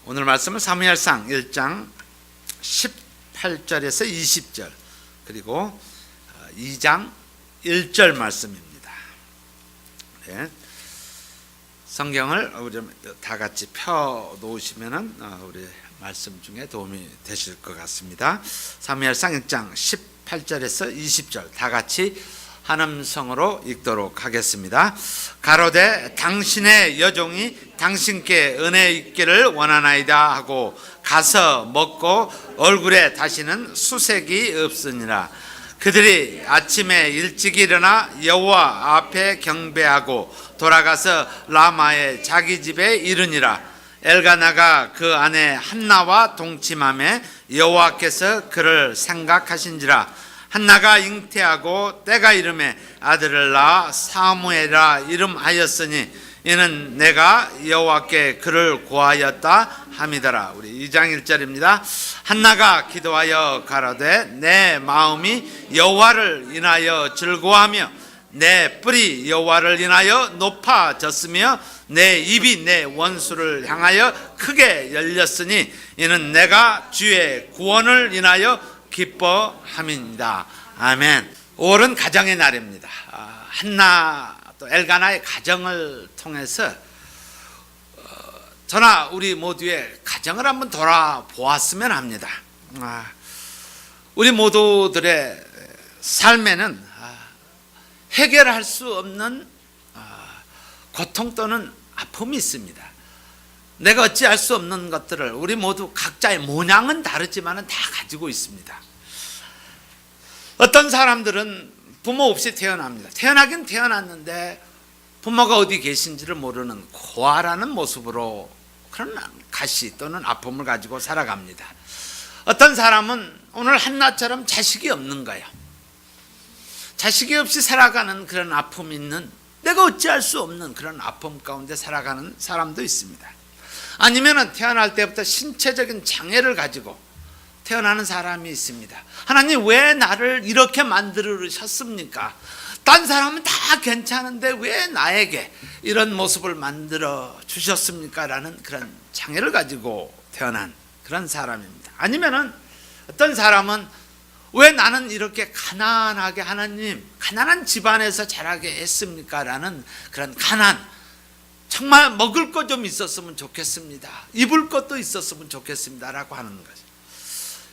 오늘 말씀은 사무엘상 1장 18절에서 20절 그리고 2장 1절 말씀입니다. 네. 성경을 우리 다 같이 펴 놓으시면은 우리 말씀 중에 도움이 되실 것 같습니다. 사무엘상 1장 18절에서 20절 다 같이 한 음성으로 읽도록 하겠습니다. 가로되 당신의 여종이 당신께 은혜 있기를 원하나이다 하고 가서 먹고 얼굴에 다시는 수색이 없으니라. 그들이 아침에 일찍 일어나 여호와 앞에 경배하고 돌아가서 라마의 자기 집에 이르니라. 엘가나가 그 아내 한나와 동침하며 여호와께서 그를 생각하신지라. 한나가 잉태하고 때가 이름에 아들을 낳아 사무엘이라 이름하였으니 이는 내가 여호와께 그를 구하였다 함이더라. 우리 2장 1절입니다. 한나가 기도하여 가로되 내 마음이 여호와를 인하여 즐거워하며 내 뿔이 여호와를 인하여 높아졌으며 내 입이 내 원수를 향하여 크게 열렸으니 이는 내가 주의 구원을 인하여 기뻐함입니다. 아멘. 5월은 가정의 날입니다. 한나 또 엘가나의 가정을 통해서 저나 우리 모두의 가정을 한번 돌아보았으면 합니다. 우리 모두들의 삶에는 해결할 수 없는 고통 또는 아픔이 있습니다. 내가 어찌할 수 없는 것들을 우리 모두 각자의 모양은 다르지만 다 가지고 있습니다. 어떤 사람들은 부모 없이 태어납니다. 태어나긴 태어났는데 부모가 어디 계신지를 모르는 고아라는 모습으로 그런 가시 또는 아픔을 가지고 살아갑니다. 어떤 사람은 오늘 한나처럼 자식이 없는 거예요. 자식이 없이 살아가는 그런 아픔이 있는, 내가 어찌할 수 없는 그런 아픔 가운데 살아가는 사람도 있습니다. 아니면은 태어날 때부터 신체적인 장애를 가지고 태어나는 사람이 있습니다. 하나님 왜 나를 이렇게 만들으셨습니까? 딴 사람은 다 괜찮은데 왜 나에게 이런 모습을 만들어 주셨습니까? 라는 그런 장애를 가지고 태어난 그런 사람입니다. 아니면은 어떤 사람은 왜 나는 이렇게 가난하게 하나님 가난한 집안에서 자라게 했습니까? 라는 그런 가난, 정말 먹을 것 좀 있었으면 좋겠습니다. 입을 것도 있었으면 좋겠습니다. 라고 하는 거죠.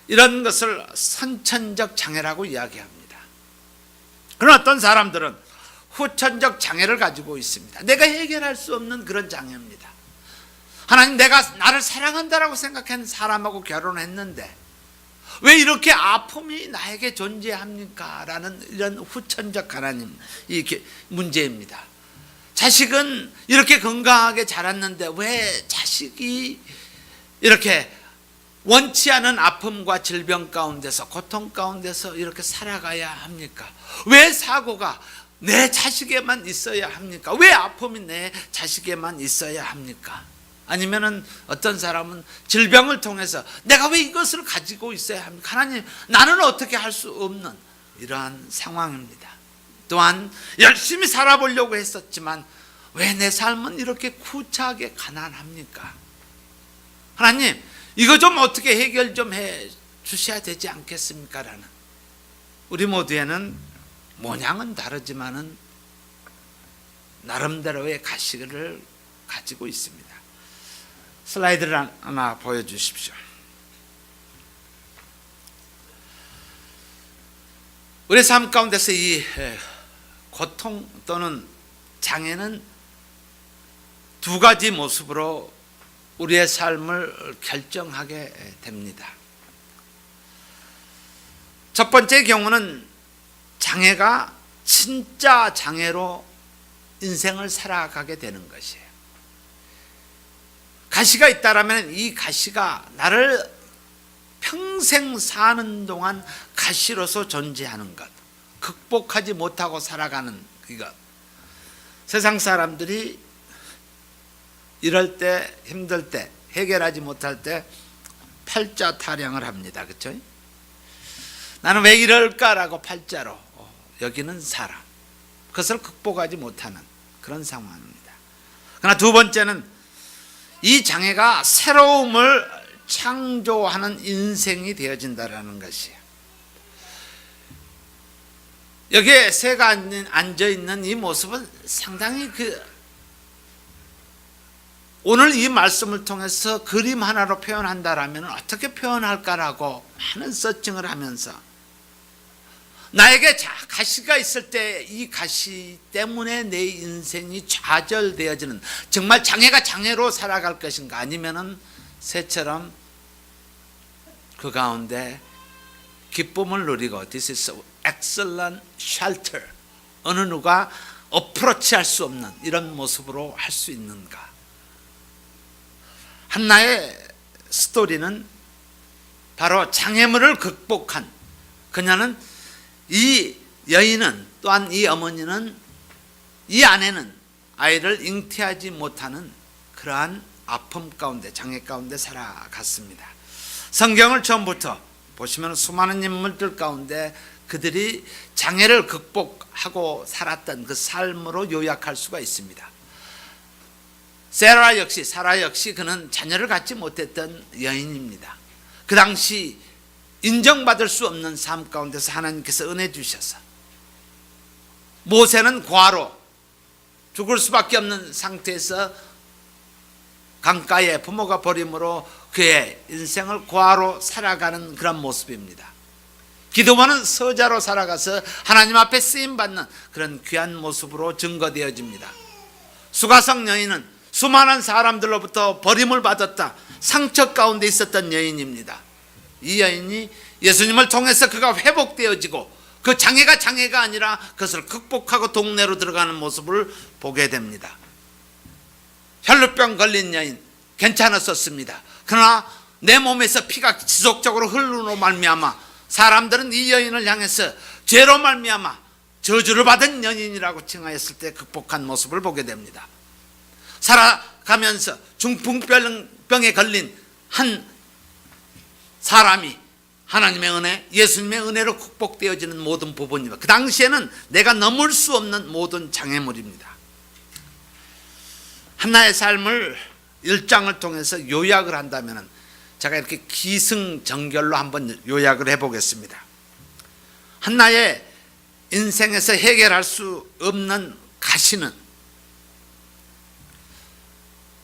이런 것을 선천적 장애라고 이야기합니다. 그러나 어떤 사람들은 후천적 장애를 가지고 있습니다. 내가 해결할 수 없는 그런 장애입니다. 하나님 내가 나를 사랑한다라고 생각한 사람하고 결혼했는데 왜 이렇게 아픔이 나에게 존재합니까? 라는 이런 후천적 하나님 이 문제입니다. 자식은 이렇게 건강하게 자랐는데 왜 자식이 이렇게 원치 않은 아픔과 질병 가운데서 고통 가운데서 이렇게 살아가야 합니까? 왜 사고가 내 자식에만 있어야 합니까? 왜 아픔이 내 자식에만 있어야 합니까? 아니면은 어떤 사람은 질병을 통해서 내가 왜 이것을 가지고 있어야 합니까? 하나님 나는 어떻게 할 수 없는 이러한 상황입니다. 또한 열심히 살아보려고 했었지만 왜 내 삶은 이렇게 구차하게 가난합니까? 하나님 이거 좀 어떻게 해결 좀 해 주셔야 되지 않겠습니까? 라는 우리 모두에는 모양은 다르지만은 나름대로의 가시를 가지고 있습니다. 슬라이드를 하나 보여주십시오. 우리 삶 가운데서 이 고통 또는 장애는 두 가지 모습으로 우리의 삶을 결정하게 됩니다. 첫 번째 경우는 장애가 진짜 장애로 인생을 살아가게 되는 것이에요. 가시가 있다라면 이 가시가 나를 평생 사는 동안 가시로서 존재하는 것, 극복하지 못하고 살아가는 이것. 세상 사람들이 이럴 때, 힘들 때, 해결하지 못할 때 팔자 타령을 합니다. 그렇죠? 나는 왜 이럴까라고 팔자로 여기는 사람, 그것을 극복하지 못하는 그런 상황입니다. 그러나 두 번째는 이 장애가 새로움을 창조하는 인생이 되어진다라는 것이에요. 여기에 새가 앉아있는 이 모습은 상당히 오늘 이 말씀을 통해서 그림 하나로 표현한다라면 어떻게 표현할까라고 많은 서칭을 하면서 나에게 가시가 있을 때 이 가시 때문에 내 인생이 좌절되어지는, 정말 장애가 장애로 살아갈 것인가, 아니면은 새처럼 그 가운데 기쁨을 누리고 This is excellent shelter, 어느 누가 어프로치할 수 없는 이런 모습으로 할 수 있는가. 한나의 스토리는 바로 장애물을 극복한, 그녀는, 이 여인은, 또한 이 어머니는, 이 아내는 아이를 잉태하지 못하는 그러한 아픔 가운데, 장애 가운데 살아갔습니다. 성경을 처음부터 보시면 수많은 인물들 가운데 그들이 장애를 극복하고 살았던 그 삶으로 요약할 수가 있습니다. 사라 역시 그는 자녀를 갖지 못했던 여인입니다. 그 당시 인정받을 수 없는 삶 가운데서 하나님께서 은혜 주셔서, 모세는 과로 죽을 수밖에 없는 상태에서 강가에 부모가 버림으로 그의 인생을 과로 살아가는 그런 모습입니다. 기드몬은 서자로 살아가서 하나님 앞에 쓰임받는 그런 귀한 모습으로 증거되어집니다. 수가성 여인은 수많은 사람들로부터 버림을 받았다, 상처 가운데 있었던 여인입니다. 이 여인이 예수님을 통해서 그가 회복되어지고 그 장애가 아니라 그것을 극복하고 동네로 들어가는 모습을 보게 됩니다. 혈루병 걸린 여인 괜찮았었습니다. 그러나 내 몸에서 피가 지속적으로 흐르므로 말미암아 사람들은 이 여인을 향해서 죄로 말미암아 저주를 받은 여인이라고 칭하였을 때 극복한 모습을 보게 됩니다. 살아가면서 중풍병에 걸린 한 사람이 하나님의 은혜, 예수님의 은혜로 극복되어지는 모든 부분입니다. 그 당시에는 내가 넘을 수 없는 모든 장애물입니다. 한나의 삶을 1장을 통해서 요약을 한다면 제가 이렇게 기승전결로 한번 요약을 해보겠습니다. 한나의 인생에서 해결할 수 없는 가시는,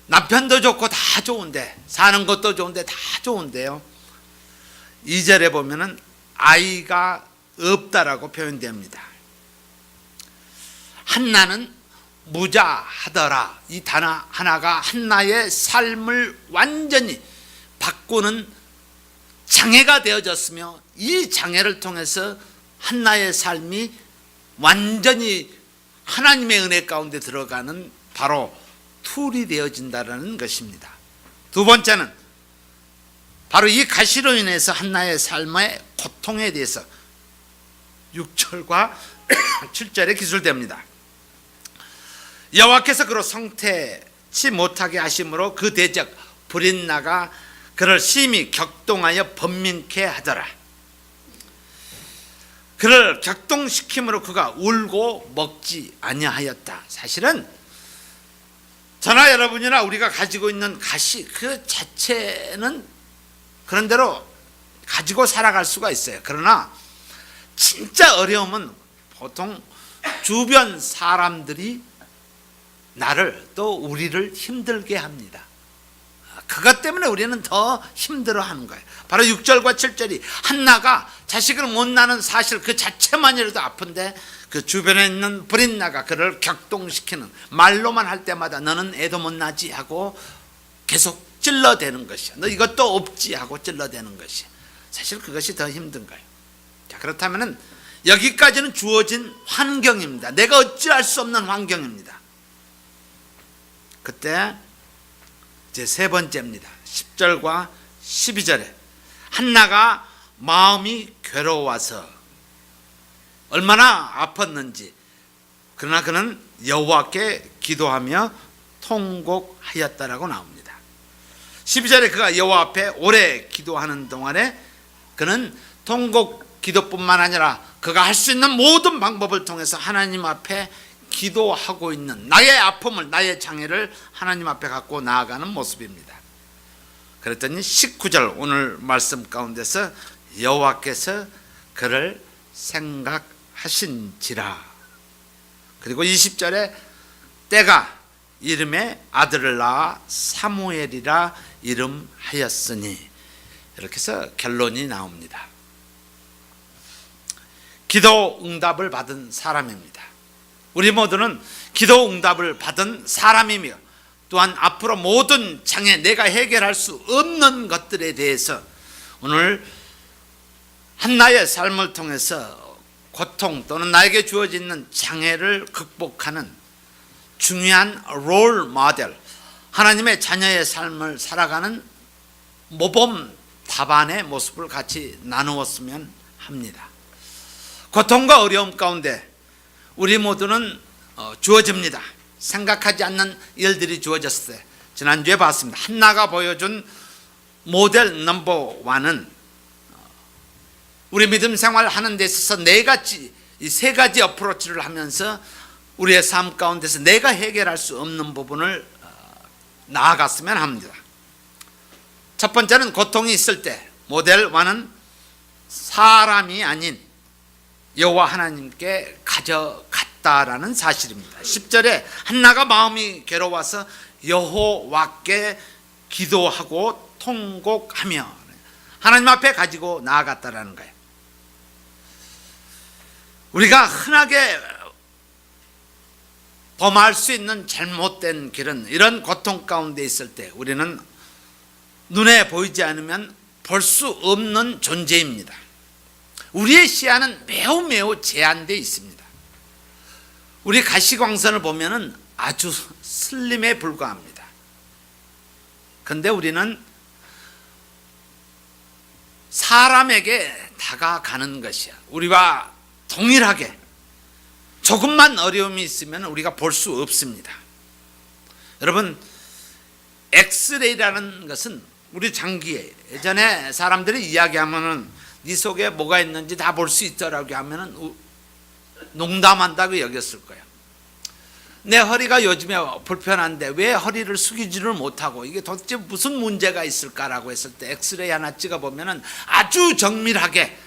남편도 좋고 다 좋은데, 사는 것도 좋은데 다 좋은데요, 2절에 보면은 아이가 없다라고 표현됩니다. 한나는 무자하더라, 이 단어 하나가 한나의 삶을 완전히 바꾸는 장애가 되어졌으며, 이 장애를 통해서 한나의 삶이 완전히 하나님의 은혜 가운데 들어가는 바로 툴이 되어진다는 것입니다. 두 번째는 바로 이 가시로 인해서 한나의 삶의 고통에 대해서 6절과 7절에 기술됩니다. 여호와께서 그로 성태치 못하게 하심으로 그 대적 브릿나가 그를 심히 격동하여 번민케 하더라. 그를 격동시킴으로 그가 울고 먹지 아니하였다. 사실은 저나 여러분이나 우리가 가지고 있는 가시 그 자체는 그런대로 가지고 살아갈 수가 있어요. 그러나 진짜 어려움은 보통 주변 사람들이 나를, 또 우리를 힘들게 합니다. 그것 때문에 우리는 더 힘들어하는 거예요. 바로 6절과 7절이 한나가 자식을 못 낳는 사실 그 자체만이라도 아픈데 그 주변에 있는 브릿나가 그를 격동시키는, 말로만 할 때마다 너는 애도 못 낳지 하고 계속 찔러대는 것이야. 너 이것도 없지 하고 찔러대는 것이야. 사실 그것이 더 힘든 거예요. 자, 그렇다면 여기까지는 주어진 환경입니다. 내가 어찌할 수 없는 환경입니다. 그때 이제 세 번째입니다. 10절과 12절에 한나가 마음이 괴로워서 얼마나 아팠는지, 그러나 그는 여호와께 기도하며 통곡하였다라고 나옵니다. 12절에 그가 여호와 앞에 오래 기도하는 동안에 그는 통곡 기도뿐만 아니라 그가 할 수 있는 모든 방법을 통해서 하나님 앞에 기도하고 있는 나의 아픔을, 나의 장애를 하나님 앞에 갖고 나아가는 모습입니다. 그랬더니 19절 오늘 말씀 가운데서 여호와께서 그를 생각하신지라. 그리고 20절에 때가 이름에 아들을 낳아 사무엘이라 이름하였으니, 이렇게 해서 결론이 나옵니다. 기도 응답을 받은 사람입니다. 우리 모두는 기도 응답을 받은 사람이며, 또한 앞으로 모든 장애, 내가 해결할 수 없는 것들에 대해서 오늘 한나의 삶을 통해서 고통 또는 나에게 주어지는 장애를 극복하는 중요한 롤 모델, 하나님의 자녀의 삶을 살아가는 모범 답안의 모습을 같이 나누었으면 합니다. 고통과 어려움 가운데 우리 모두는 주어집니다. 생각하지 않는 일들이 주어졌을 때, 지난주에 봤습니다. 한나가 보여준 모델 넘버 원은 우리 믿음 생활하는 데 있어서 이 세 가지 어프로치를 하면서 우리의 삶 가운데서 내가 해결할 수 없는 부분을 나아갔으면 합니다. 첫 번째는 고통이 있을 때 모델 원은 사람이 아닌 여호와 하나님께 가져갔다라는 사실입니다. 10절에 한나가 마음이 괴로워서 여호와께 기도하고 통곡하며 하나님 앞에 가지고 나아갔다라는 거예요. 우리가 흔하게 범할 수 있는 잘못된 길은, 이런 고통 가운데 있을 때 우리는 눈에 보이지 않으면 볼 수 없는 존재입니다. 우리의 시야는 매우 제한되어 있습니다. 우리 가시광선을 보면은 아주 슬림에 불과합니다. 그런데 우리는 사람에게 다가가는 것이야. 우리와 동일하게 조금만 어려움이 있으면 우리가 볼 수 없습니다. 여러분, 엑스레이라는 것은 우리 장기에, 예전에 사람들이 이야기하면은 네 속에 뭐가 있는지 다 볼 수 있더라고 하면은 농담한다고 여겼을 거예요. 내 허리가 요즘에 불편한데 왜 허리를 숙이지를 못하고 이게 도대체 무슨 문제가 있을까라고 했을 때 엑스레이 하나 찍어보면은 아주 정밀하게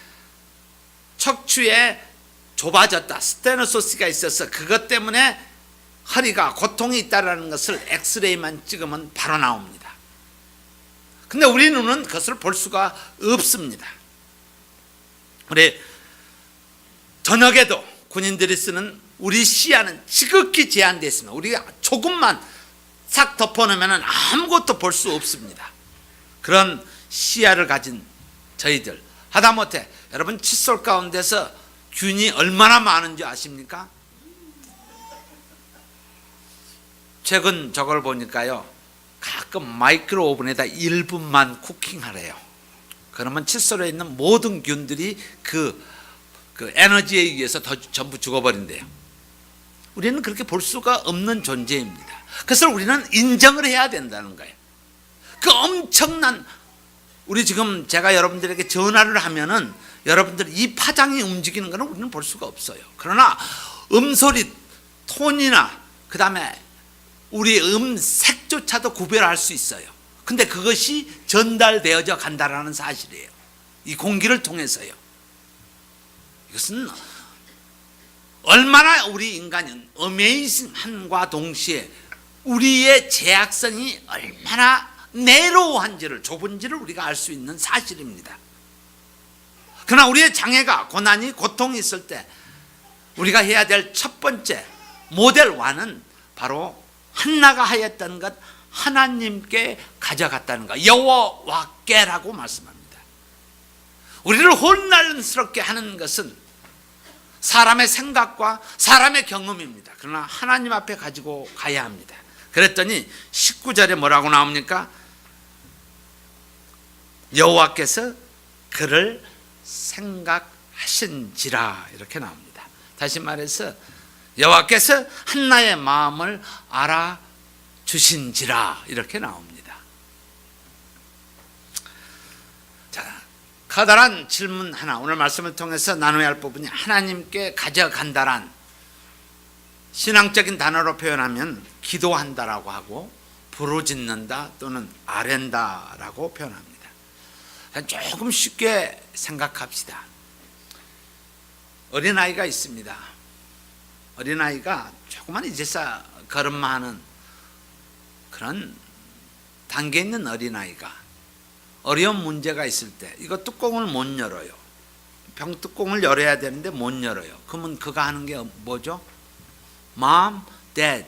척추에 좁아졌다, 스테노소스가 있어서 그것 때문에 허리가 고통이 있다는 것을 엑스레이만 찍으면 바로 나옵니다. 근데 우리 눈은 그것을 볼 수가 없습니다. 우리 저녁에도 군인들이 쓰는 우리 시야는 지극히 제한되어 있습니다. 우리가 조금만 싹 덮어놓으면 아무것도 볼 수 없습니다. 그런 시야를 가진 저희들, 하다못해 여러분 칫솔 가운데서 균이 얼마나 많은지 아십니까? 최근 저걸 보니까요, 가끔 마이크로 오븐에다 1분만 쿠킹하래요. 그러면 칫솔에 있는 모든 균들이 그 에너지에 의해서 전부 죽어버린대요. 우리는 그렇게 볼 수가 없는 존재입니다. 그래서 우리는 인정을 해야 된다는 거예요. 그 엄청난, 우리 지금 제가 여러분들에게 전화를 하면은 여러분들 이 파장이 움직이는 것은 우리는 볼 수가 없어요. 그러나 음소리, 톤이나 그 다음에 우리 음색조차도 구별할 수 있어요. 근데 그것이 전달되어져 간다라는 사실이에요. 이 공기를 통해서요. 이것은 얼마나 우리 인간은 어메이징함과 동시에 우리의 제약성이 얼마나 내로우한지를, 좁은지를 우리가 알 수 있는 사실입니다. 그러나 우리의 장애가, 고난이, 고통이 있을 때 우리가 해야 될 첫 번째 모델 원은 바로 한나가 하였던 것, 하나님께 가져갔다는 것, 여호와께라고 말씀합니다. 우리를 혼란스럽게 하는 것은 사람의 생각과 사람의 경험입니다. 그러나 하나님 앞에 가지고 가야 합니다. 그랬더니 19절에 뭐라고 나옵니까? 여호와께서 그를 생각하신지라, 이렇게 나옵니다. 다시 말해서 여호와께서 한나의 마음을 알아주신지라, 이렇게 나옵니다. 자, 커다란 질문 하나, 오늘 말씀을 통해서 나눠야 할 부분이 하나님께 가져간다란 신앙적인 단어로 표현하면 기도한다라고 하고 부르짖는다 또는 아랜다라고 표현합니다. 조금 쉽게 생각합시다. 어린아이가 있습니다. 어린아이가 조그만 이제서 걸음마하는 그런 단계에 있는 어린아이가 어려운 문제가 있을 때 이거 뚜껑을 못 열어요. 병뚜껑을 열어야 되는데 못 열어요. 그러면 그가 하는 게 뭐죠? Mom, Dad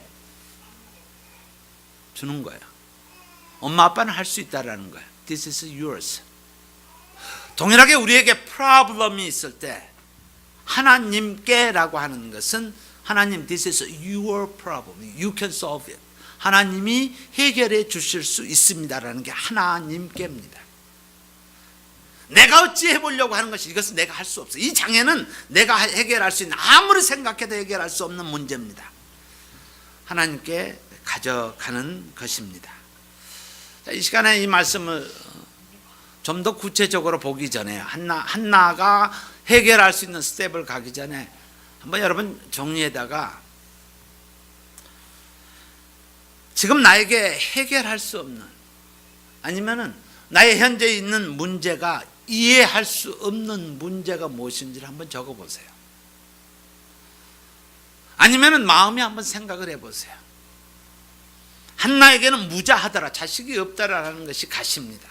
주는 거예요. 엄마 아빠는 할 수 있다라는 거예요. This is yours. 동일하게 우리에게 프로블럼이 있을 때 하나님께라고 하는 것은 하나님, this is your problem. You can solve it. 하나님이 해결해 주실 수 있습니다라는 게 하나님께입니다. 내가 어찌 해보려고 하는 것이 이것은 내가 할 수 없어. 이 장애는 내가 해결할 수 있는, 아무리 생각해도 해결할 수 없는 문제입니다. 하나님께 가져가는 것입니다. 자, 이 시간에 이 말씀을 좀 더 구체적으로 보기 전에 한나가 해결할 수 있는 스텝을 가기 전에 한번 여러분 정리에다가 지금 나에게 해결할 수 없는, 아니면은 나의 현재 있는 문제가 이해할 수 없는 문제가 무엇인지를 한번 적어보세요. 아니면은 마음에 한번 생각을 해보세요. 한나에게는 무자하더라, 자식이 없다라는 것이 가시입니다.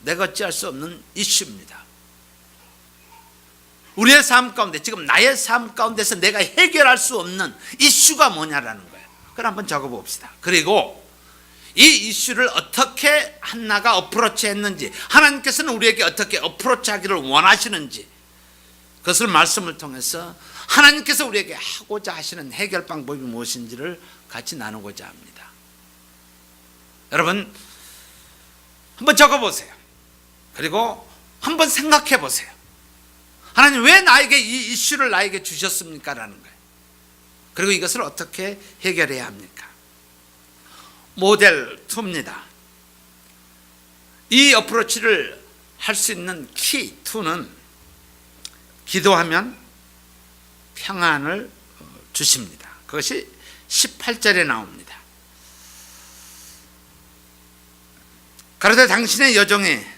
내가 어찌할 수 없는 이슈입니다. 우리의 삶 가운데, 지금 나의 삶 가운데서 내가 해결할 수 없는 이슈가 뭐냐라는 거예요. 그걸 한번 적어봅시다. 그리고 이 이슈를 어떻게 한나가 어프로치 했는지, 하나님께서는 우리에게 어떻게 어프로치 하기를 원하시는지, 그것을 말씀을 통해서 하나님께서 우리에게 하고자 하시는 해결 방법이 무엇인지를 같이 나누고자 합니다. 여러분 한번 적어보세요. 그리고 한번 생각해 보세요. 하나님 왜 나에게 이 이슈를 나에게 주셨습니까? 라는 거예요. 그리고 이것을 어떻게 해결해야 합니까? 모델 2입니다. 이 어프로치를 할 수 있는 키 2는 기도하면 평안을 주십니다. 그것이 18절에 나옵니다. 가로되 당신의 여종이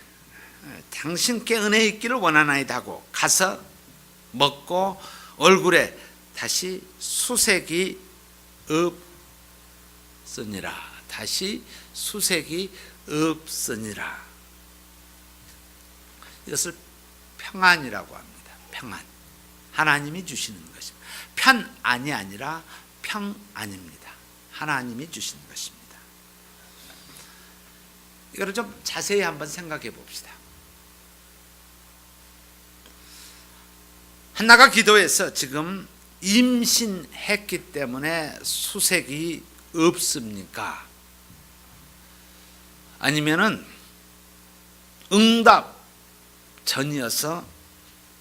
당신께 은혜 있기를 원하나이다 하고 가서 먹고 얼굴에 다시 수색이 없으니라. 다시 수색이 없으니라. 이것을 평안이라고 합니다. 평안. 하나님이 주시는 것입니다. 편안이 아니라 평안입니다. 하나님이 주시는 것입니다. 이거를 좀 자세히 한번 생각해 봅시다. 한나가 기도해서 지금 임신했기 때문에 수색이 없습니까? 아니면은 응답 전이어서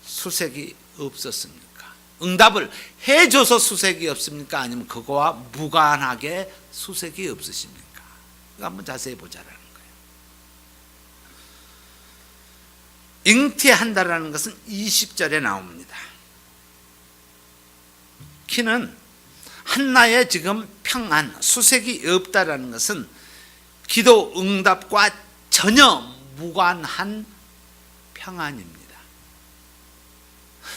수색이 없었습니까? 응답을 해줘서 수색이 없습니까? 아니면 그거와 무관하게 수색이 없으십니까? 이거 한번 자세히 보자라는 거예요. 잉태한다라는 것은 20절에 나옵니다. 키는 한나의 지금 평안, 수색이 없다라는 것은 기도 응답과 전혀 무관한 평안입니다.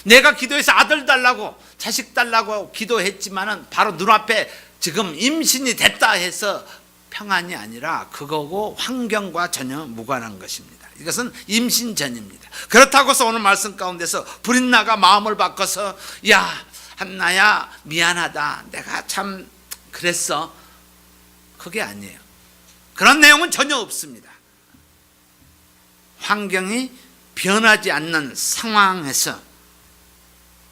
내가 기도해서 아들 달라고, 자식 달라고 기도했지만은 바로 눈앞에 지금 임신이 됐다 해서 평안이 아니라 그거고 환경과 전혀 무관한 것입니다. 이것은 임신 전입니다. 그렇다고 해서 오늘 말씀 가운데서 브릿나가 마음을 바꿔서 야 한나야 미안하다, 내가 참 그랬어, 그게 아니에요. 그런 내용은 전혀 없습니다. 환경이 변하지 않는 상황에서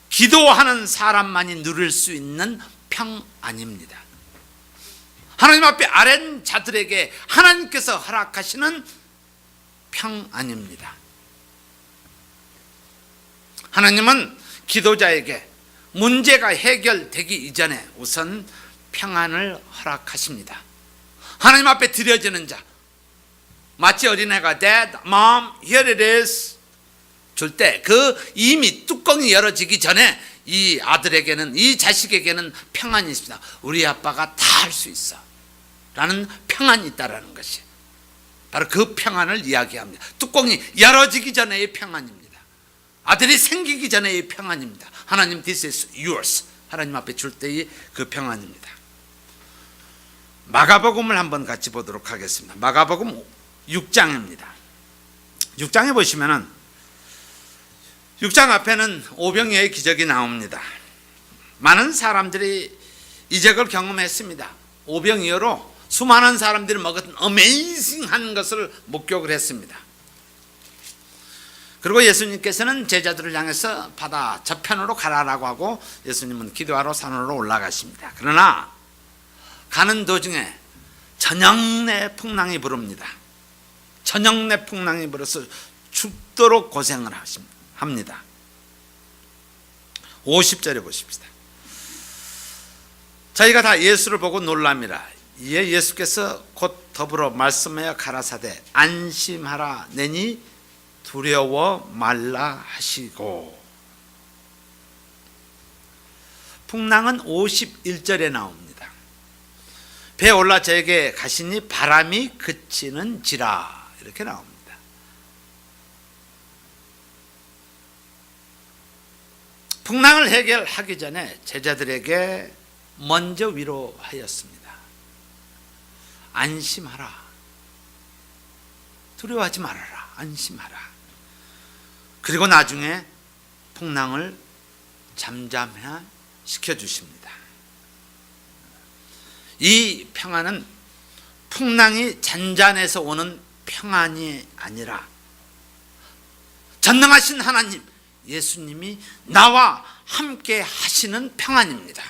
기도하는 사람만이 누릴 수 있는 평안입니다. 하나님 앞에 아랜 자들에게 하나님께서 허락하시는 평안입니다. 하나님은 기도자에게 문제가 해결되기 이전에 우선 평안을 허락하십니다. 하나님 앞에 드려지는 자, 마치 어린애가 Dad, Mom, here it is 줄 때 그 이미 뚜껑이 열어지기 전에 이 아들에게는, 이 자식에게는 평안이 있습니다. 우리 아빠가 다 할 수 있어 라는 평안이 있다라는 것이 바로 그 평안을 이야기합니다. 뚜껑이 열어지기 전에의 평안입니다. 아들이 생기기 전에의 평안입니다. 하나님, this is yours. 하나님 앞에 줄 때의 그 평안입니다. 마가복음을 한번 같이 보도록 하겠습니다. 마가복음 6장입니다. 6장에 보시면은 6장 앞에는 오병이어의 기적이 나옵니다. 많은 사람들이 이적을 경험했습니다. 오병이어로 수많은 사람들이 먹었던 어메이징한 것을 목격을 했습니다. 그리고 예수님께서는 제자들을 향해서 바다 저편으로 가라라고 하고 예수님은 기도하러 산으로 올라가십니다. 그러나 가는 도중에 저녁내 풍랑이 부릅니다. 저녁내 풍랑이 불어서 죽도록 고생을 합니다. 50절에 보십시다. 저희가 다 예수를 보고 놀랍니다. 이에 예수께서 곧 더불어 말씀하여 가라사대 안심하라 내니 두려워 말라 하시고. 풍랑은 51절에 나옵니다. 배에 올라 저에게 가시니 바람이 그치는지라 이렇게 나옵니다. 풍랑을 해결하기 전에 제자들에게 먼저 위로하였습니다. 안심하라. 두려워하지 말아라. 안심하라. 그리고 나중에 풍랑을 잠잠해 시켜주십니다. 이 평안은 풍랑이 잔잔해서 오는 평안이 아니라 전능하신 하나님 예수님이 나와 함께 하시는 평안입니다.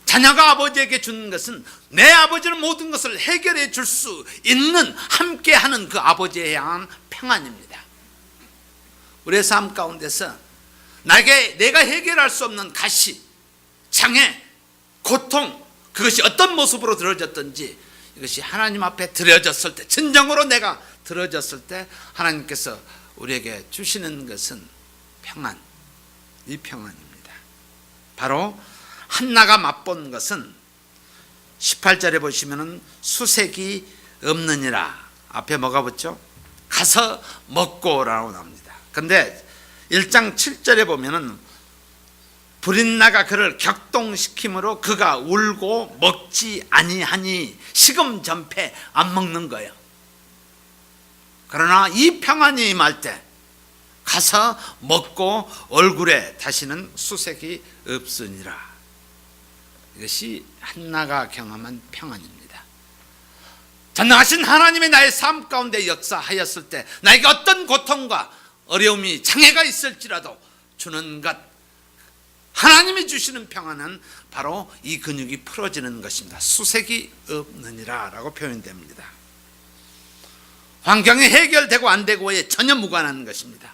자녀가 아버지에게 주는 것은 내 아버지는 모든 것을 해결해 줄 수 있는 함께하는 그 아버지에 향한 평안입니다. 우리의 삶 가운데서 내가 해결할 수 없는 가시, 장애, 고통, 그것이 어떤 모습으로 드러졌든지 이것이 하나님 앞에 드려졌을 때, 진정으로 내가 드러졌을 때 하나님께서 우리에게 주시는 것은 평안, 이 평안입니다. 바로 한나가 맛본 것은 18절에 보시면은 수색이 없느니라. 앞에 뭐가 붙죠? 가서 먹고라고 나옵니다. 그런데 1장 7절에 보면은 브릿나가 그를 격동시킴으로 그가 울고 먹지 아니하니 식음 전폐 안 먹는 거예요. 그러나 이 평안이 임할 때 가서 먹고 얼굴에 다시는 수색이 없으니라. 이것이 한나가 경험한 평안입니다. 전능하신 하나님이 나의 삶 가운데 역사하였을 때 나에게 어떤 고통과 어려움이 장애가 있을지라도 주는 것, 하나님이 주시는 평안은 바로 이 근육이 풀어지는 것입니다. 수색이 없느니라 라고 표현됩니다. 환경이 해결되고 안 되고에 전혀 무관한 것입니다.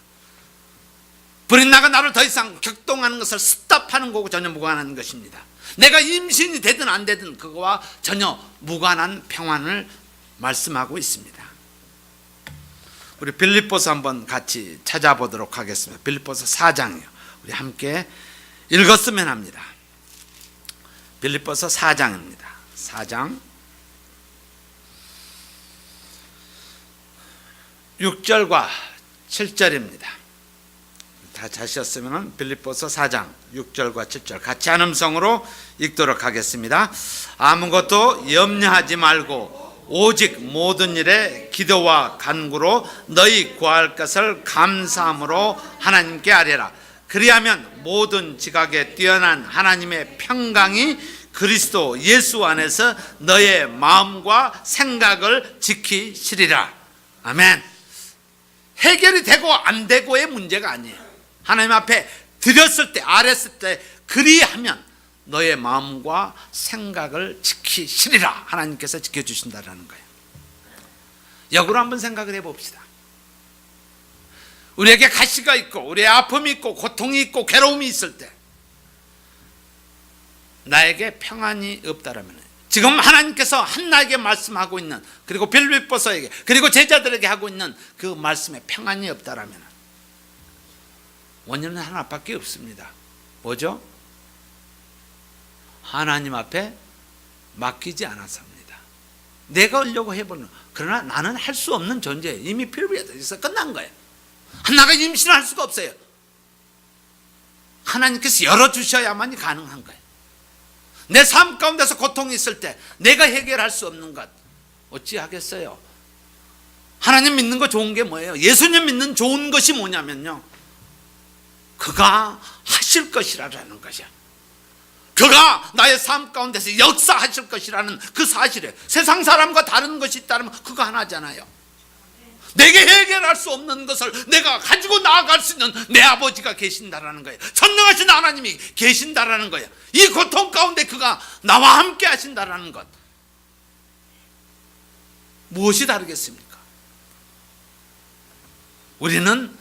브릿나가 나를 더 이상 격동하는 것을 스탑하는 거고 전혀 무관한 것입니다. 내가 임신이 되든 안 되든 그거와 전혀 무관한 평안을 말씀하고 있습니다. 우리 빌립보서 한번 같이 찾아보도록 하겠습니다. 빌립보서 4장이요. 우리 함께 읽었으면 합니다. 빌립보서 4장입니다. 4장 6절과 7절입니다. 다 자셨으면 빌립보서 4장 6절과 7절 같이 한 음성으로 읽도록 하겠습니다. 아무것도 염려하지 말고 오직 모든 일에 기도와 간구로 너희 구할 것을 감사함으로 하나님께 아뢰라. 그리하면 모든 지각에 뛰어난 하나님의 평강이 그리스도 예수 안에서 너의 마음과 생각을 지키시리라. 아멘. 해결이 되고 안 되고의 문제가 아니에요. 하나님 앞에 드렸을 때, 아랬을 때 그리하면 너의 마음과 생각을 지키시리라. 하나님께서 지켜주신다라는 거예요. 역으로 한번 생각을 해봅시다. 우리에게 가시가 있고 우리의 아픔이 있고 고통이 있고 괴로움이 있을 때 나에게 평안이 없다라면, 지금 하나님께서 한나에게 말씀하고 있는, 그리고 빌립보서에게 그리고 제자들에게 하고 있는 그 말씀에 평안이 없다라면 원인은 하나밖에 없습니다. 뭐죠? 하나님 앞에 맡기지 않았습니다. 내가 하려고 해보는, 그러나 나는 할 수 없는 존재예요. 이미 필요해서 끝난 거예요. 하나가 임신할 수가 없어요. 하나님께서 열어주셔야만이 가능한 거예요. 내 삶 가운데서 고통이 있을 때 내가 해결할 수 없는 것 어찌하겠어요? 하나님 믿는 거 좋은 게 뭐예요? 예수님 믿는 좋은 것이 뭐냐면요, 그가 하실 것이라는 것이야. 그가 나의 삶 가운데서 역사하실 것이라는 그 사실에 세상 사람과 다른 것이 있다면 그거 하나잖아요. 내게 해결할 수 없는 것을 내가 가지고 나아갈 수 있는 내 아버지가 계신다라는 거예요. 전능하신 하나님이 계신다라는 거예요. 이 고통 가운데 그가 나와 함께 하신다라는 것, 무엇이 다르겠습니까? 우리는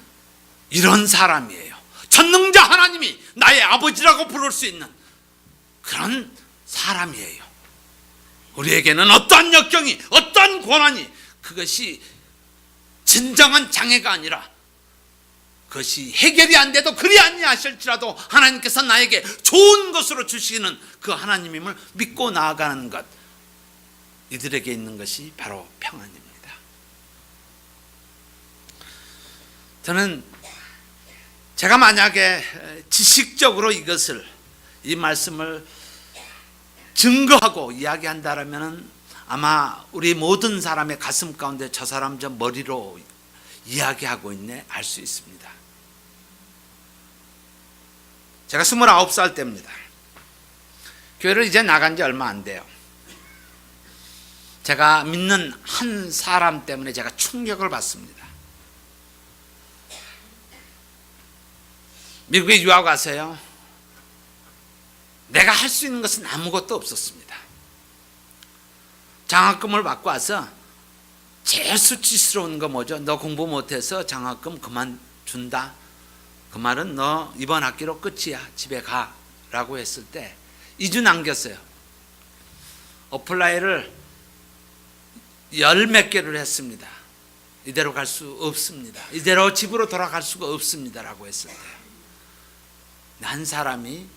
이런 사람이에요. 전능자 하나님이 나의 아버지라고 부를 수 있는 그런 사람이에요. 우리에게는 어떠한 역경이, 어떠한 고난이, 그것이 진정한 장애가 아니라 그것이 해결이 안 돼도 그리 아니하실지라도 하나님께서 나에게 좋은 것으로 주시는 그 하나님임을 믿고 나아가는 것, 이들에게 있는 것이 바로 평안입니다. 저는 제가 만약에 지식적으로 이 말씀을 증거하고 이야기한다면 아마 우리 모든 사람의 가슴 가운데 저 사람 저 머리로 이야기하고 있네 알 수 있습니다. 제가 29살 때입니다. 교회를 이제 나간 지 얼마 안 돼요. 제가 믿는 한 사람 때문에 제가 충격을 받습니다. 미국에 유학 와서요, 내가 할 수 있는 것은 아무것도 없었습니다. 장학금을 받고 와서 제일 수치스러운 거 뭐죠? 너 공부 못해서 장학금 그만준다. 그 말은 너 이번 학기로 끝이야. 집에 가. 라고 했을 때 2주 남겼어요. 어플라이를 10몇 개를 했습니다. 이대로 갈 수 없습니다. 이대로 집으로 돌아갈 수가 없습니다. 라고 했을 때요, 한 사람이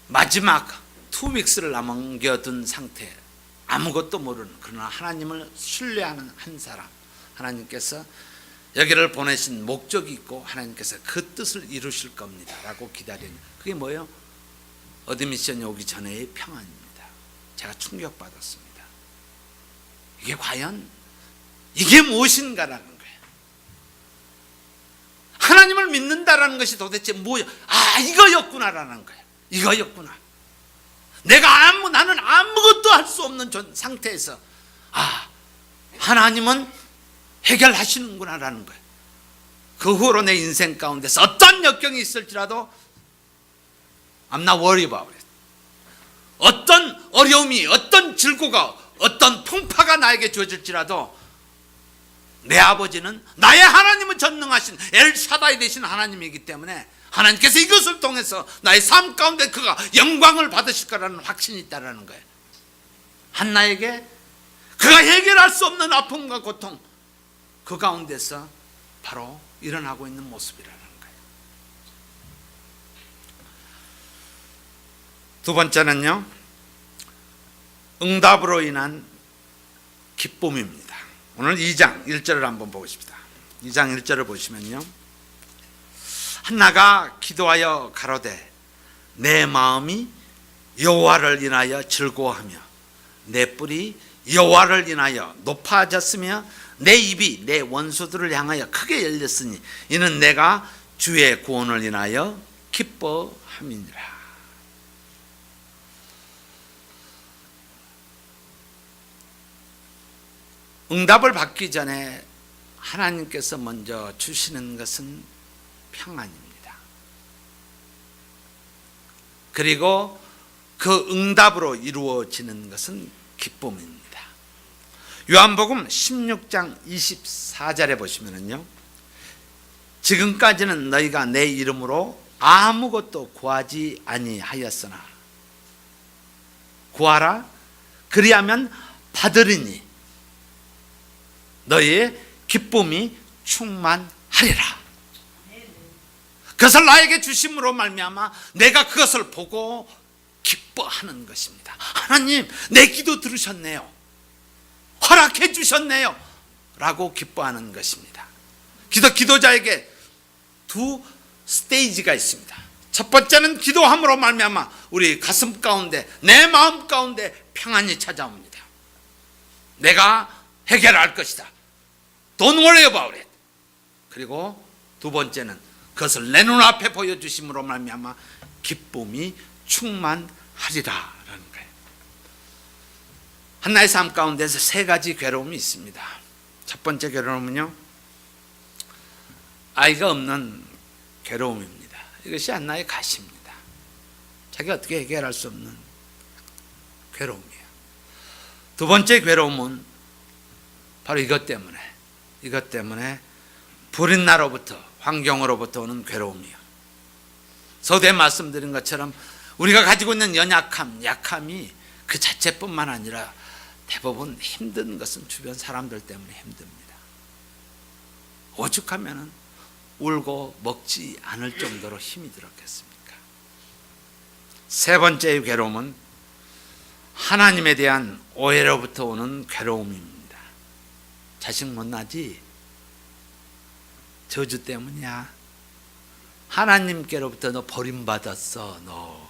마지막 2위크를 남겨둔 상태, 아무것도 모르는, 그러나 하나님을 신뢰하는 한 사람, 하나님께서 여기를 보내신 목적이 있고 하나님께서 그 뜻을 이루실 겁니다 라고 기다리는, 그게 뭐예요? 어드미션이 오기 전에의 평안입니다. 제가 충격받았습니다. 이게 과연 이게 무엇인가라는 거예요. 하나님을 믿는다라는 것이 도대체 뭐야? 이거였구나라는 거예요. 이거였구나. 나는 아무것도 할 수 없는 상태에서 하나님은 해결하시는구나라는 거예요. 그 후로 내 인생 가운데서 어떤 역경이 있을지라도 I'm not worried about it. 어떤 어려움이, 어떤 질고가, 어떤 풍파가 나에게 주어질지라도 내 아버지는, 나의 하나님은 전능하신 엘샤다이 되신 하나님이기 때문에 하나님께서 이것을 통해서 나의 삶 가운데 그가 영광을 받으실 거라는 확신이 있다는 거예요. 한나에게 그가 해결할 수 없는 아픔과 고통, 그 가운데서 바로 일어나고 있는 모습이라는 거예요. 두 번째는요, 응답으로 인한 기쁨입니다. 오늘 2장 1절을 한번 보십시다. 2장 1절을 보시면요, 한나가 기도하여 가로되 내 마음이 여호와를 인하여 즐거워하며 내 뿔이 여호와를 인하여 높아졌으며 내 입이 내 원수들을 향하여 크게 열렸으니 이는 내가 주의 구원을 인하여 기뻐함이니라. 응답을 받기 전에 하나님께서 먼저 주시는 것은 평안입니다. 그리고 그 응답으로 이루어지는 것은 기쁨입니다. 요한복음 16장 24절에 보시면은요, 지금까지는 너희가 내 이름으로 아무것도 구하지 아니하였으나 구하라, 그리하면 받으리니 너희의 기쁨이 충만하리라. 그것을 나에게 주심으로 말미암아 내가 그것을 보고 기뻐하는 것입니다. 하나님, 내 기도 들으셨네요. 허락해 주셨네요. 라고 기뻐하는 것입니다. 기도자에게 두 스테이지가 있습니다. 첫 번째는 기도함으로 말미암아 우리 가슴 가운데, 내 마음 가운데 평안이 찾아옵니다. 내가 해결할 것이다. Don't worry about it. 그리고 두 번째는 그것을 내 눈앞에 보여주심으로 말미암아 기쁨이 충만하리라라는 거예요. 한나의 삶 가운데서 세 가지 괴로움이 있습니다. 첫 번째 괴로움은요, 아이가 없는 괴로움입니다. 이것이 한나의 가시입니다. 자기가 어떻게 해결할 수 없는 괴로움이에요. 두 번째 괴로움은 바로 이것 때문에 불인 나로부터, 환경으로부터 오는 괴로움이에요. 서두에 말씀드린 것처럼 우리가 가지고 있는 약함이 그 자체뿐만 아니라 대부분 힘든 것은 주변 사람들 때문에 힘듭니다. 오죽하면 울고 먹지 않을 정도로 힘이 들었겠습니까? 세 번째의 괴로움은 하나님에 대한 오해로부터 오는 괴로움입니다. 자식 못나지? 저주 때문이야. 하나님께로부터 너 버림받았어. 너.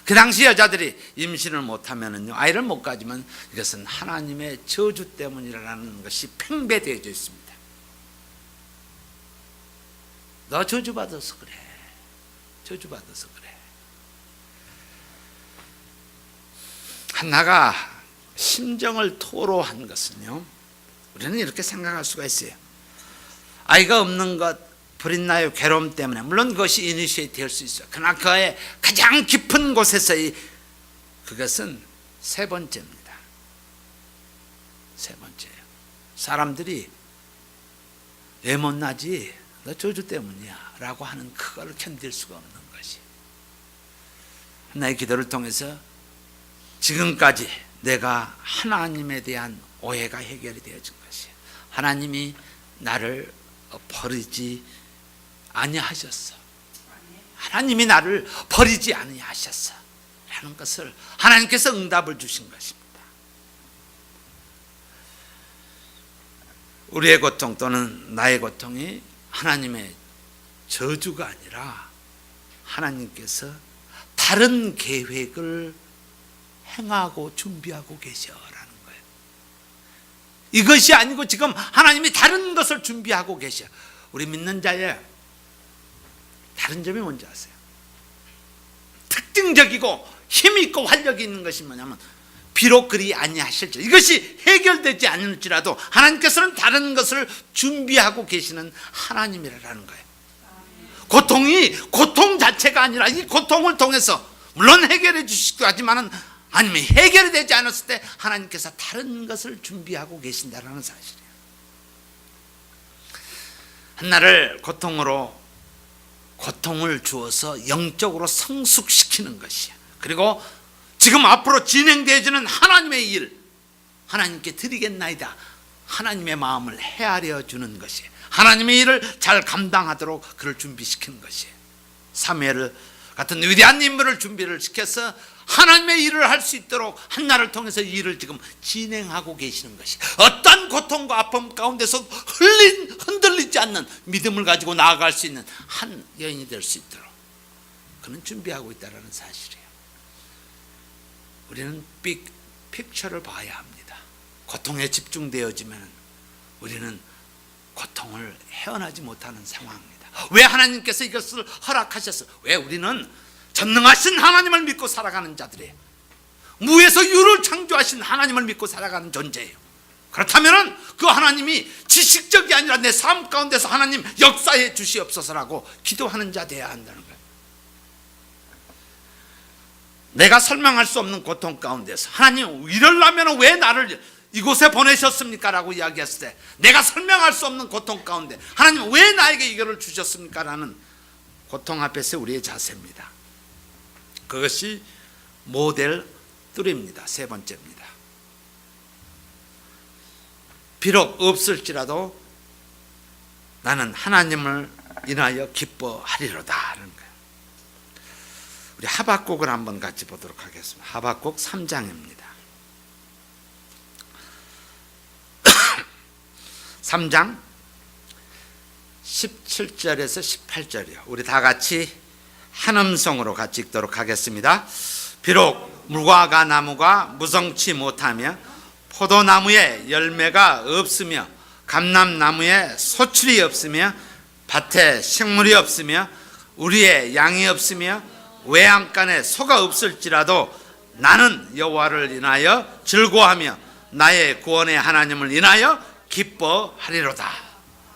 그 당시 여자들이 임신을 못하면은요, 아이를 못 가지면 이것은 하나님의 저주 때문이라는 것이 팽배되어져 있습니다. 너 저주받아서 그래. 저주받아서 그래. 한나가 심정을 토로한 것은요, 우리는 이렇게 생각할 수가 있어요. 아이가 없는 것, 불인나요 괴로움 때문에, 물론 그것이 이니시에이트 할 수 있어요. 그러나 그의 가장 깊은 곳에서의 그것은 세 번째입니다. 세 번째예요. 사람들이 왜 못나지? 너 저주 때문이야 라고 하는 그걸 견딜 수가 없는 것이, 한나의 기도를 통해서 지금까지 내가 하나님에 대한 오해가 해결이 되어진 것이, 하나님이 나를 버리지 아니하셨어. 하나님이 나를 버리지 아니하셨어 라는 것을 하나님께서 응답을 주신 것입니다. 우리의 고통 또는 나의 고통이 하나님의 저주가 아니라 하나님께서 다른 계획을 행하고 준비하고 계셔라는 거예요. 이것이 아니고 지금 하나님이 다른 것을 준비하고 계셔. 우리 믿는 자의 다른 점이 뭔지 아세요? 특징적이고 힘있고 활력이 있는 것이 뭐냐면, 비록 그리 아니하실지, 이것이 해결되지 않을지라도 하나님께서는 다른 것을 준비하고 계시는 하나님이라는 거예요. 고통이 고통 자체가 아니라 이 고통을 통해서 물론 해결해 주시기도 하지만은, 아니면 해결이 되지 않았을 때 하나님께서 다른 것을 준비하고 계신다라는 사실이에요. 한나를 고통을 주어서 영적으로 성숙시키는 것이에요. 그리고 지금 앞으로 진행되어지는 하나님의 일, 하나님께 드리겠나이다, 하나님의 마음을 헤아려 주는 것이에요. 하나님의 일을 잘 감당하도록 그를 준비시키는 것이에요. 사무엘 같은 위대한 인물을 준비를 시켜서 하나님의 일을 할 수 있도록 한나를 통해서 이 일을 지금 진행하고 계시는 것이, 어떤 고통과 아픔 가운데서 흔들리지 않는 믿음을 가지고 나아갈 수 있는 한 여인이 될 수 있도록 그는 준비하고 있다는 사실이에요. 우리는 빅 픽처를 봐야 합니다. 고통에 집중되어지면 우리는 고통을 헤어나지 못하는 상황입니다. 왜 하나님께서 이것을 허락하셨어요? 왜? 우리는 전능하신 하나님을 믿고 살아가는 자들이에요. 무에서 유를 창조하신 하나님을 믿고 살아가는 존재예요. 그렇다면 그 하나님이 지식적이 아니라 내 삶 가운데서 하나님 역사해 주시옵소서라고 기도하는 자 되어야 한다는 거예요. 내가 설명할 수 없는 고통 가운데서 하나님, 이러려면 왜 나를 이곳에 보내셨습니까? 라고 이야기했을 때, 내가 설명할 수 없는 고통 가운데 하나님 왜 나에게 이거를 주셨습니까? 라는 고통 앞에서 우리의 자세입니다. 그것이 모델 3입니다. 세 번째입니다. 비록 없을지라도 나는 하나님을 인하여 기뻐하리로다 하는 거예요. 우리 하박국을 한번 같이 보도록 하겠습니다. 하박국 3장입니다. 3장 17절에서 18절이요. 우리 다 같이 한 음성으로 같이 읽도록 하겠습니다. 비록 무화과 나무가 무성치 못하며 포도나무에 열매가 없으며 감람나무에 소출이 없으며 밭에 식물이 없으며 우리의 양이 없으며 외양간에 소가 없을지라도 나는 여호와를 인하여 즐거워하며 나의 구원의 하나님을 인하여 기뻐하리로다.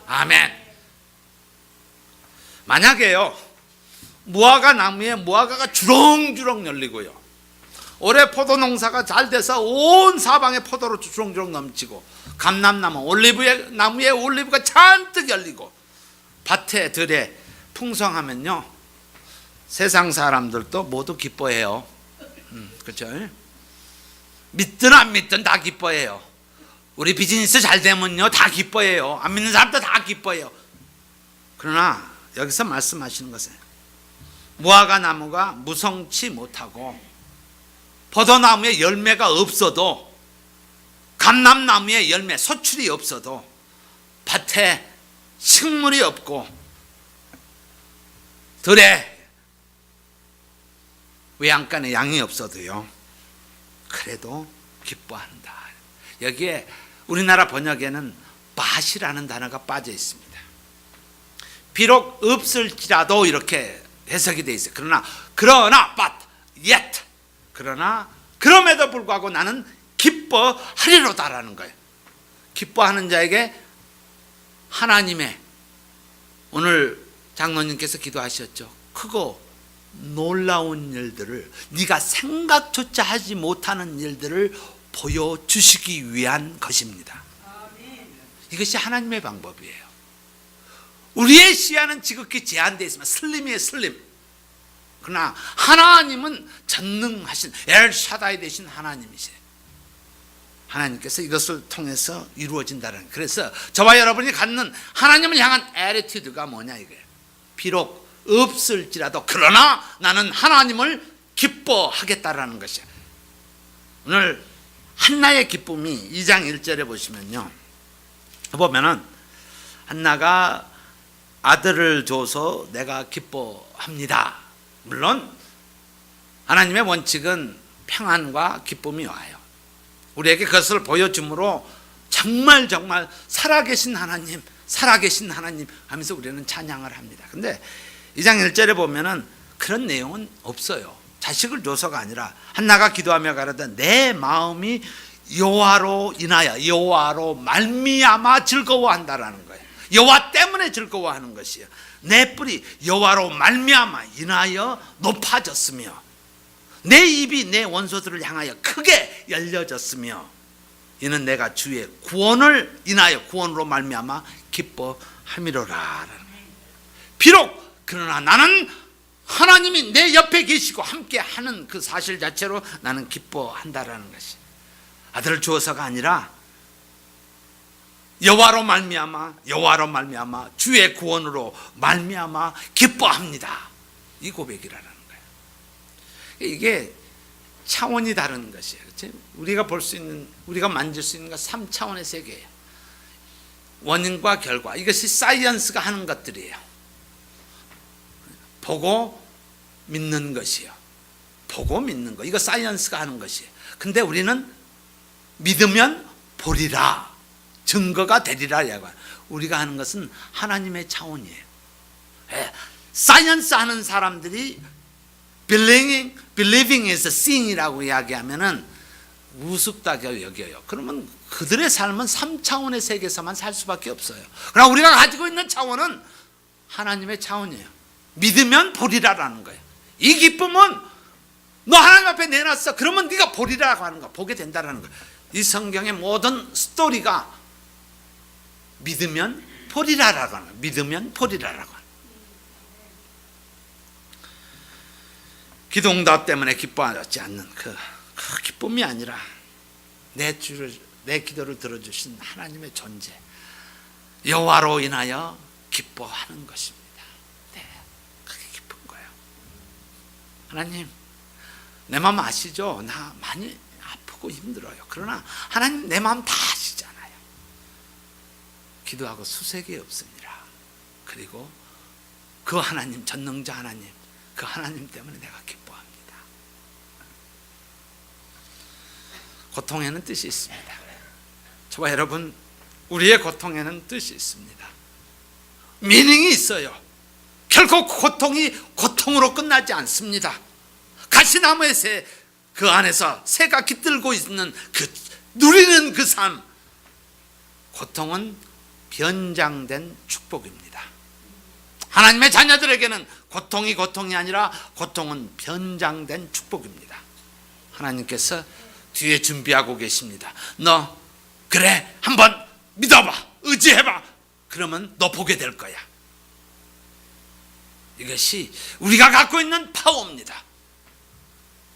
아멘. 만약에요, 무화과 나무에 무화과가 주렁주렁 열리고요, 올해 포도 농사가 잘 돼서 온 사방에 포도로 주렁주렁 넘치고, 감람나무, 올리브 나무에 올리브가 잔뜩 열리고, 밭에 들에 풍성하면요, 세상 사람들도 모두 기뻐해요. 그렇죠? 믿든 안 믿든 다 기뻐해요. 우리 비즈니스 잘 되면요, 다 기뻐해요. 안 믿는 사람도 다 기뻐해요. 그러나 여기서 말씀하시는 것은 무화과 나무가 무성치 못하고 포도나무에 열매가 없어도, 감람나무에 열매 소출이 없어도, 밭에 식물이 없고 들에 외양간에 양이 없어도요, 그래도 기뻐한다. 여기에 우리나라 번역에는 밭이라는 단어가 빠져 있습니다. 비록 없을지라도 이렇게 해석이 되어 있어요. 그러나 but yet, 그러나 그럼에도 불구하고 나는 기뻐하리로다라는 거예요. 기뻐하는 자에게 하나님의, 오늘 장로님께서 기도하셨죠, 크고 놀라운 일들을, 네가 생각조차 하지 못하는 일들을 보여주시기 위한 것입니다. 이것이 하나님의 방법이에요. 우리의 시야는 지극히 제한되어 있으면 슬림이에요, 슬림. 그러나 하나님은 전능하신 엘샤다이 되신 하나님이세요. 하나님께서 이것을 통해서 이루어진다는 거예요. 그래서 저와 여러분이 갖는 하나님을 향한 애티튜드가 뭐냐 이거예요. 비록 없을지라도 그러나 나는 하나님을 기뻐하겠다라는 것이에요. 오늘 한나의 기쁨이 2장 1절에 보시면요, 보면은 한나가 아들을 줘서 내가 기뻐합니다. 물론 하나님의 원칙은 평안과 기쁨이 와요. 우리에게 그것을 보여줌으로 정말 살아계신 하나님 하면서 우리는 찬양을 합니다. 근데 2장 1절에 보면은 그런 내용은 없어요. 자식을 줘서가 아니라 한나가 기도하며 가라되 내 마음이 여호와로 인하여, 여호와로 말미암아 즐거워한다라는 거예요. 여호와 때문에 즐거워하는 것이에요. 내 뿔이 여호와로 말미암아 인하여 높아졌으며 내 입이 내 원수들을 향하여 크게 열려졌으며 이는 내가 주의 구원을 인하여, 구원으로 말미암아 기뻐함이로라. 비록 그러나 나는 하나님이 내 옆에 계시고 함께 하는 그 사실 자체로 나는 기뻐한다라는 것이, 아들을 주어서가 아니라 여호와로 말미암아 주의 구원으로 말미암아 기뻐합니다. 이 고백이라는 거예요. 이게 차원이 다른 것이에요. 그렇지? 우리가 볼 수 있는, 우리가 만질 수 있는 건 3차원의 세계예요. 원인과 결과, 이것이 사이언스가 하는 것들이에요. 보고 믿는 것이요. 보고 믿는 거, 이거 사이언스가 하는 것이에요. 근데 우리는 믿으면 보리라, 증거가 되리라. 우리가 하는 것은 하나님의 차원이에요. 사이언스 하는 사람들이 believing is seeing이라고 이야기하면은 우습다고 여겨요. 그러면 그들의 삶은 3차원의 세계에서만 살 수밖에 없어요. 그러나 우리가 가지고 있는 차원은 하나님의 차원이에요. 믿으면 보리라라는 거예요. 이 기쁨은 너 하나님 앞에 내놨어, 그러면 네가 보리라고 하는 거야. 보게 된다라는 거야. 이 성경의 모든 스토리가 믿으면 보리라라고 하는 거야. 믿으면 보리라라고 하는 거야. 기도응답 때문에 기뻐하지 않는 그 기쁨이 아니라 내 기도를 들어주신 하나님의 존재, 여호와로 인하여 기뻐하는 것입니다. 하나님, 내 마음 아시죠? 나 많이 아프고 힘들어요. 그러나 하나님 내 마음 다 아시잖아요. 기도하고 수색이 없습니다. 그리고 그 하나님, 전능자 하나님, 그 하나님 때문에 내가 기뻐합니다. 고통에는 뜻이 있습니다. 저와 여러분, 우리의 고통에는 뜻이 있습니다. 미닝이 있어요. 결코 고통이 고통으로 끝나지 않습니다. 가시나무의 새, 그 안에서 새가 깃들고 있는 그 누리는 그 삶, 고통은 변장된 축복입니다. 하나님의 자녀들에게는 고통이 아니라 고통은 변장된 축복입니다. 하나님께서 뒤에 준비하고 계십니다. 너 그래, 한번 믿어봐, 의지해봐. 그러면 너 보게 될 거야. 이것이 우리가 갖고 있는 파워입니다.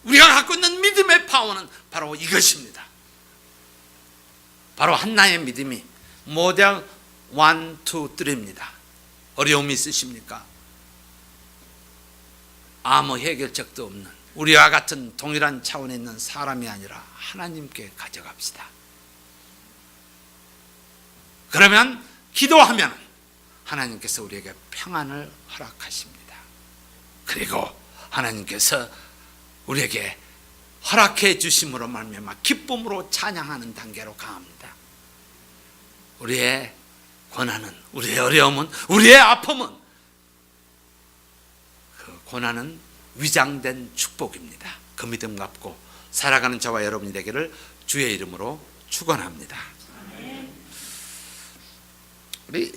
우리가 갖고 있는 믿음의 파워는 바로 이것입니다. 바로 한나의 믿음이 모델 1, 2, 3입니다. 어려움이 있으십니까? 아무 해결책도 없는 우리와 같은 동일한 차원에 있는 사람이 아니라 하나님께 가져갑시다. 그러면 기도하면 하나님께서 우리에게 평안을 허락하십니다. 그리고 하나님께서 우리에게 허락해 주심으로 말미암아 기쁨으로 찬양하는 단계로 가합니다. 우리의 고난은, 우리의 어려움은, 우리의 아픔은, 그 고난은 위장된 축복입니다. 그 믿음 갖고 살아가는 저와 여러분이 되기를 주의 이름으로 축원합니다. 우리